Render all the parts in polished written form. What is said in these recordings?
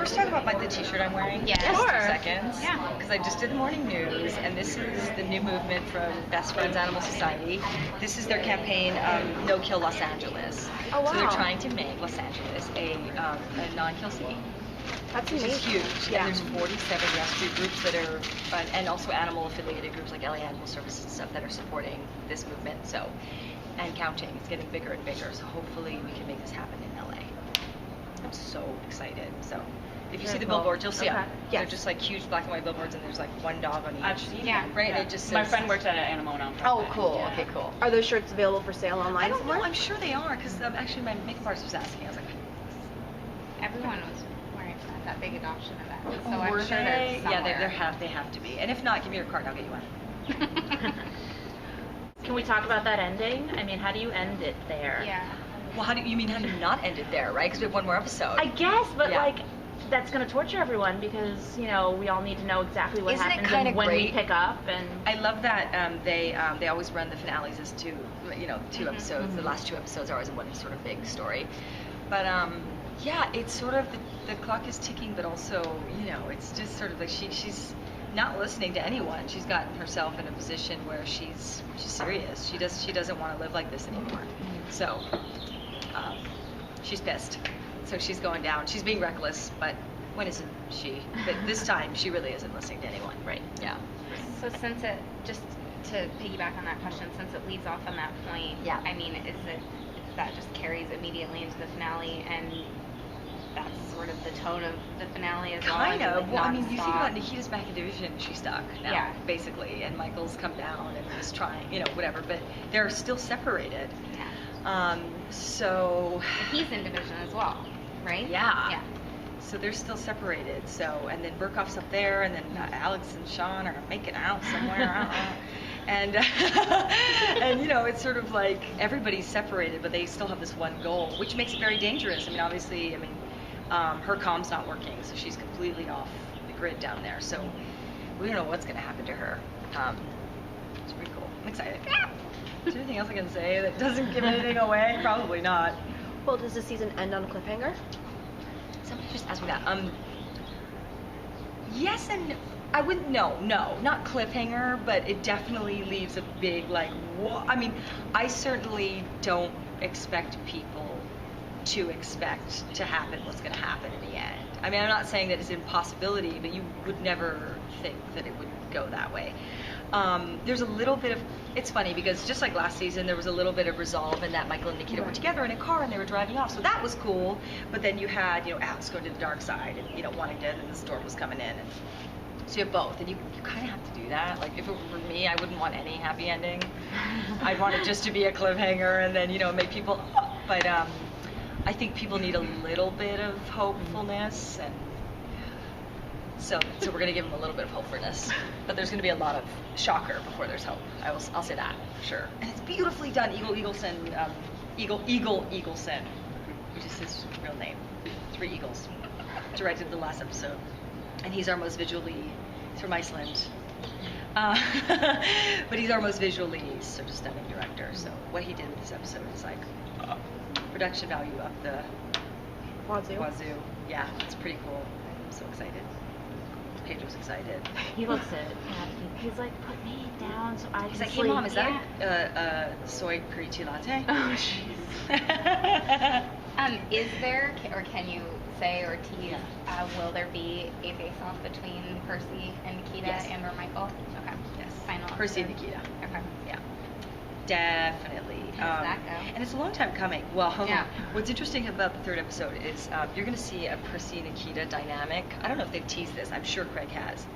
first talk about the t-shirt I'm wearing? Yeah. Just Sure. 2 seconds. Yeah. Because I just did the morning news, and this is the new movement from Best Friends Animal Society. This is their campaign, No Kill Los Angeles. Oh, wow. So they're trying to make Los Angeles a non-kill city. That's which amazing. is huge. Yeah. And there's 47 rescue groups that are, and also animal-affiliated groups like LA Animal Services and stuff that are supporting this movement. So, and counting. It's getting bigger and bigger. So hopefully we can make this happen in LA. I'm so excited. So, if you see the billboards, you'll see them. Yes. They're just like huge black and white billboards, and there's like one dog on each. I've seen Yeah. them. Right? Yeah. It just My says- friend works at an animal nonprofit. Oh, cool. Yeah. Okay, cool. Are those shirts available for sale online I don't somewhere? know. I'm sure they are, because actually my makeup artist was asking. I was like, Everyone was wearing that big adoption event, so oh, I'm were sure they? they're Yeah, somewhere. they have to be. And if not, give me your card and I'll get you one. Can we talk about that ending? I mean, how do you end it there? Yeah. Well, how do you mean how do you not end it there, right? Because we have one more episode. I guess, but Yeah. like, that's going to torture everyone because, you know, we all need to know exactly what Isn't it happens kinda and when we great? pick up. And I love that they always run the finales as two episodes. The last 2 episodes are always one sort of big story. But yeah, it's sort of the clock is ticking, but also it's just sort of like she's not listening to anyone. She's gotten herself in a position where she's serious. She doesn't want to live like this anymore. So she's pissed. So she's going down. She's being reckless, but when isn't she? But this time she really isn't listening to anyone. Right? Yeah. So since it, just to piggyback on that question, since it leads off on that point, Yeah. I mean, that just carries immediately into the finale, and that's sort of the tone of the finale as well? Kind of. Well, I mean, you think nonstop. about Nikita's back in division, she's stuck now, Yeah. basically, and Michael's come down and is trying, whatever, but they're still separated. Yeah. So. He's in division as well, right? Yeah. Yeah. So they're still separated. So, and then Burkhoff's up there, and then Alex and Sean are making out somewhere. I don't know. And it's sort of like everybody's separated, but they still have this one goal, which makes it very dangerous. I mean, obviously, her comm's not working, so she's completely off the grid down there. So we don't know what's going to happen to her. It's pretty cool. I'm excited. Is there anything else I can say that doesn't give anything away? Probably not. Well, does the season end on a cliffhanger? Somebody just asked me that. Yes and I wouldn't. No, not cliffhanger, but it definitely leaves a big what? I mean, I certainly don't expect people to expect to happen what's going to happen in the end. I mean, I'm not saying that it's an impossibility, but you would never think that it would go that way. There's a little bit of, it's funny because just like last season, there was a little bit of resolve in that Michael and Nikita were together in a car and they were driving off, so that was cool. But then you had, Alex going to the dark side and, wanting to, and the storm was coming in. And so you have both, and you kind of have to do that. Like, if it were me, I wouldn't want any happy ending. I'd want it just to be a cliffhanger and then, make people, but I think people need a little bit of hopefulness, and so we're going to give them a little bit of hopefulness, but there's going to be a lot of shocker before there's hope. I'll say that for sure. And it's beautifully done. Eagleson, which is his real name. 3 Eagles. Directed the last episode, and he's our most visually. He's from Iceland, but he's our most visually sort of stunning director. So what he did with this episode is like production value up the wazoo. Yeah, it's pretty cool. I'm so excited. Pedro's excited. he looks it. He's like, put me down so I He's can like, sleep. hey mom, is that a soy green latte? Oh, jeez. Is there, or can you say or tease, will there be a face-off between Percy and Nikita Yes. and or Michael? Okay. Yes. Final Percy and answer. Nikita. Okay. Yeah. Definitely. How does that go? And it's a long time coming. Well, Yeah. what's interesting about the 3rd episode is you're going to see a Percy and Nikita dynamic. I don't know if they've teased this. I'm sure Craig has.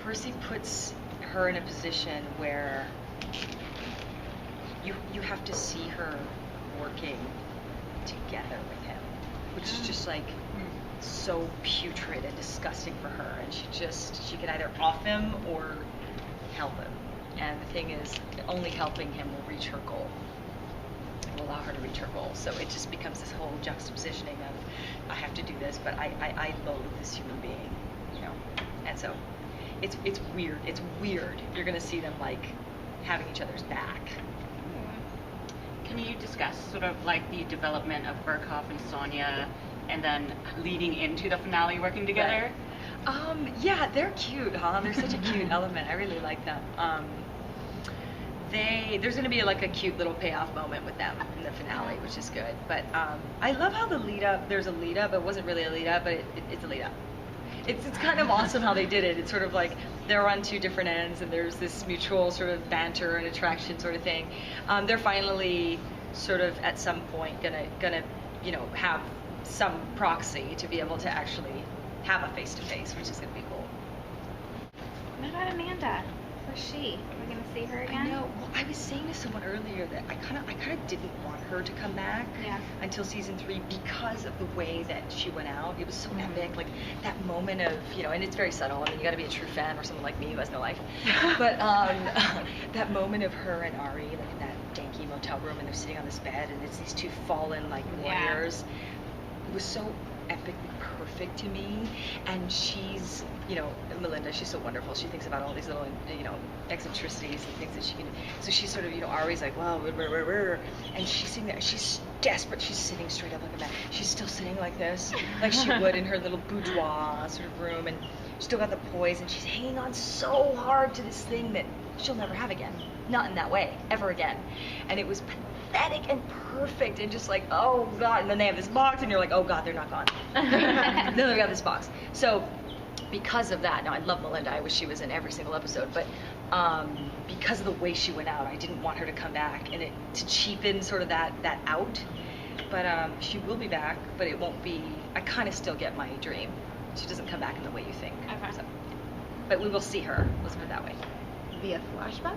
Percy puts her in a position where you have to see her working together with him, which is just like so putrid and disgusting for her, and she can either off him or help him. And the thing is, only helping him will reach her goal. It will allow her to reach her goal. So it just becomes this whole juxtapositioning of, I have to do this, but I loathe this human being, And so it's weird. It's weird. You're going to see them having each other's back. Can you discuss sort of like the development of Burkhoff and Sonia and then leading into the finale working together? Yeah, they're cute, huh? They're such a cute element. I really like them. There's going to be like a cute little payoff moment with them in the finale, which is good. But I love how the lead up. There's a lead up. It wasn't really a lead up, but it's a lead up. It's kind of awesome how they did it. It's sort of like they're on two different ends, and there's this mutual sort of banter and attraction sort of thing. They're finally sort of at some point gonna have some proxy to be able to actually have a face to face, which is gonna be cool. What about Amanda? Where's she? Are we gonna see her again? I know. Well, I was saying to someone earlier that I kind of didn't want her to come back until season 3 because of the way that she went out. It was so epic, like that moment of and it's very subtle. I mean, you got to be a true fan or someone like me who has no life. But that moment of her and Ari, like in that danky motel room, and they're sitting on this bed, and it's these two fallen like warriors. It was so epically perfect to me. And she's Melinda, she's so wonderful. She thinks about all these little eccentricities and things that she can do. So she's sort of Ari's like, well, and she's sitting there, she's desperate. She's sitting straight up like a man. She's still sitting like this, like she would in her little boudoir sort of room, and she's still got the poise, and she's hanging on so hard to this thing that she'll never have again, not in that way ever again. And it was pathetic and perfect, and just like, oh god. And then they have this box, and you're like, oh god, they're not gone. Then they've got this box. So because of that, now I love Melinda, I wish she was in every single episode, but because of the way she went out, I didn't want her to come back, and to cheapen sort of that out. But she will be back, but it won't be. I kind of still get my dream. She doesn't come back in the way you think. Okay. So, but we will see her. Let's put it that way. Via flashback?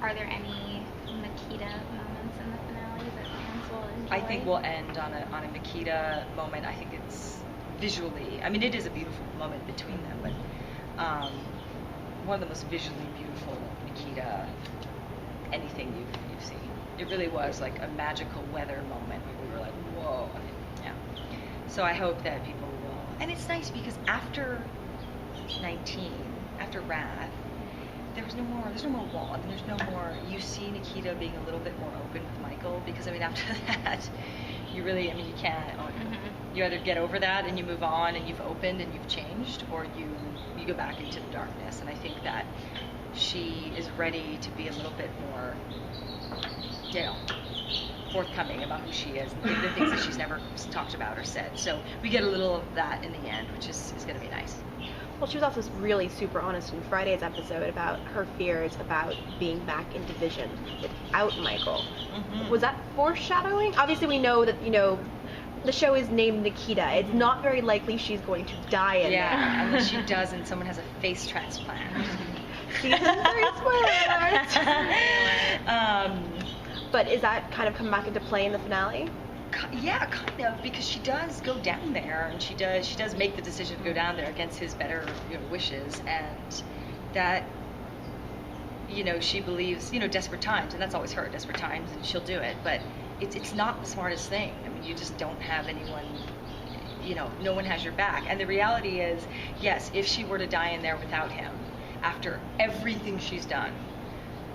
Are there any Nikita moments in the finale that fans will enjoy? I think we'll end on a Nikita moment. I think it's visually, I mean, it is a beautiful moment between them, but one of the most visually beautiful Nikita anything you've seen. It really was like a magical weather moment where we were like, whoa. Yeah. So I hope that people will. And it's nice because after 19, after Wrath, there's no more wall. I mean, there's no more, you see Nikita being a little bit more open with Michael, because I mean, after that, you really, I mean, you can't, you either get over that and you move on and you've opened and you've changed, or you go back into the darkness. And I think that she is ready to be a little bit more, forthcoming about who she is and the things that she's never talked about or said. So we get a little of that in the end, which is going to be nice. Well, she was also really super honest in Friday's episode about her fears about being back in division without Michael. Mm-hmm. Was that foreshadowing? Obviously, we know that, the show is named Nikita. It's not very likely she's going to die in there. Unless she does and someone has a face transplant. Season 3 spoiler alert! But is that kind of come back into play in the finale? Yeah, kind of, because she does go down there, and she does make the decision to go down there against his better wishes, and that she believes desperate times, and that's always her, desperate times, and she'll do it, but it's not the smartest thing. I mean, you just don't have anyone, no one has your back. And the reality is, yes, if she were to die in there without him after everything she's done,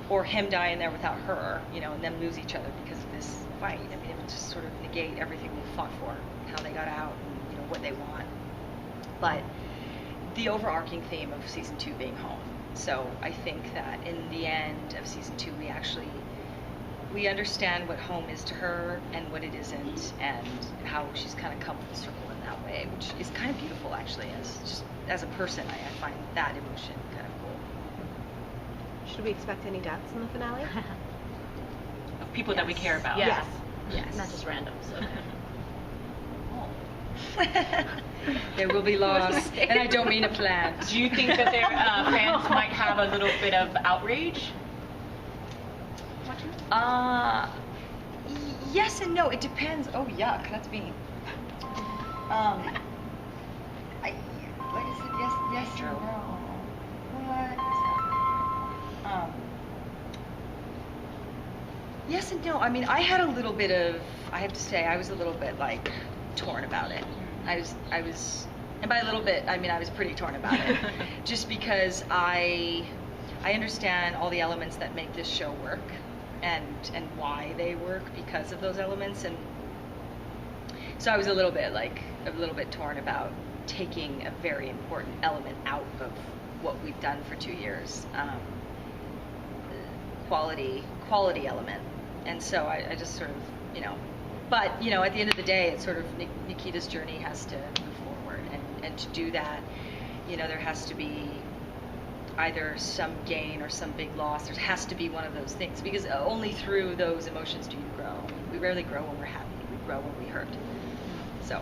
or him die in there without her, and them lose each other because of this fight, I mean, it would just sort of negate everything they fought for, how they got out, and what they want. But the overarching theme of season 2 being home. So I think that in the end of season 2, we understand what home is to her and what it isn't, and how she's kind of come full circle in that way, which is kind of beautiful, actually. As a person, I find that emotion kind of cool. Should we expect any deaths in the finale? Of people that we care about. Yes. Yes. Not just randoms. Okay. There will be loss, and I don't mean a plan. Do you think that their fans might have a little bit of outrage? Yes and no. It depends. Oh, yuck. That's me. What is it? Yes or no? What is happening? Yes and no. I mean, I had a little bit of, I have to say, I was a little bit like torn about it. I was, and by a little bit, I mean I was pretty torn about it, just because I understand all the elements that make this show work, and why they work because of those elements, and So I was a little bit torn about taking a very important element out of what we've done for 2 years, quality element. And so I just sort of, but at the end of the day, it's sort of Nikita's journey has to move forward, and to do that, there has to be either some gain or some big loss. There has to be one of those things, because only through those emotions do you grow. We rarely grow when we're happy. We grow when we hurt. So